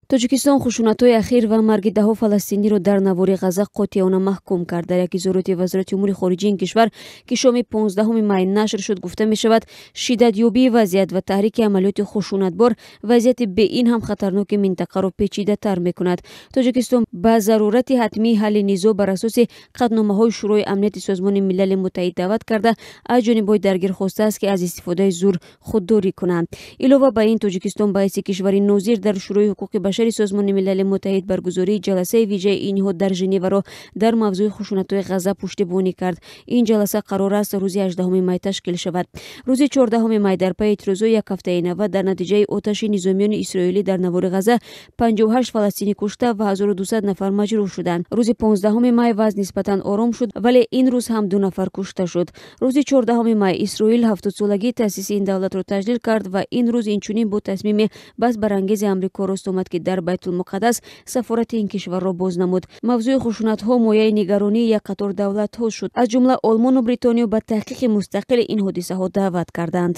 Тоҷикистон хушунатҳои ахир ва марги даҳҳо фаластиниро дар Навори Ғазза қотеона маҳкум кард. Дар як изҳороти вазорати умури хориҷии ин кишвар ки шоми 15 май нашр шуд гуфта мешавад шиддатёбии вазъият ва таҳрики амалиёти хушунатбор вазъияти бе ин ҳам хатарноки минтақаро печидатар мекунад. Тоҷикистон ба зарурати ҳатмии ҳалли низоъ бар асоси қадномаҳои шӯрои амнияти созмони милали муттаҳид даъват карда аз ҷонибҳои даргир хостааст ки аз истифодаи зур худдорӣ кунанд. Илова ба ин, Тоҷикистон ба ҳайси кишвари нозир дар шӯрои ҳуқуқи башари созмони милали муттаҳид баргузории ҷаласаи виҷаи ин ниҳод дар Женеваро дар мавзӯи хушунатҳои Ғазза пуштибонӣ кард. Ин ҷаласа қарор аст рӯзи 18 май ташкил шавад. Рӯзи 14 май дар пайи эътирозҳои як ҳафтаи навбат дар натиҷаи оташи низомиёни исроилӣ дар Навори Ғазза 58 фаластинӣ кушта ва 1200 нафар маҷрӯҳ шуданд. Рӯзи 15 май вазъ нисбатан ором шуд, вале ин рӯз ҳам 2 нафар кушта шуд. Рӯзи 14 май Исроил 70-солагии таъсиси ин давлатро таҷлил кард ва ин рӯз инчунин бо тасмими бас барангези амрико рост омад ки дар байтулмуқаддас сафорати ин кишварро боз намуд. Мавзӯи хушунатҳо мояи нигаронии як қатор давлатҳо шуд. Аз ҷумла Олмону Бритониё ба таҳқиқи мустақил ин ҳодисаҳо даъват карданд.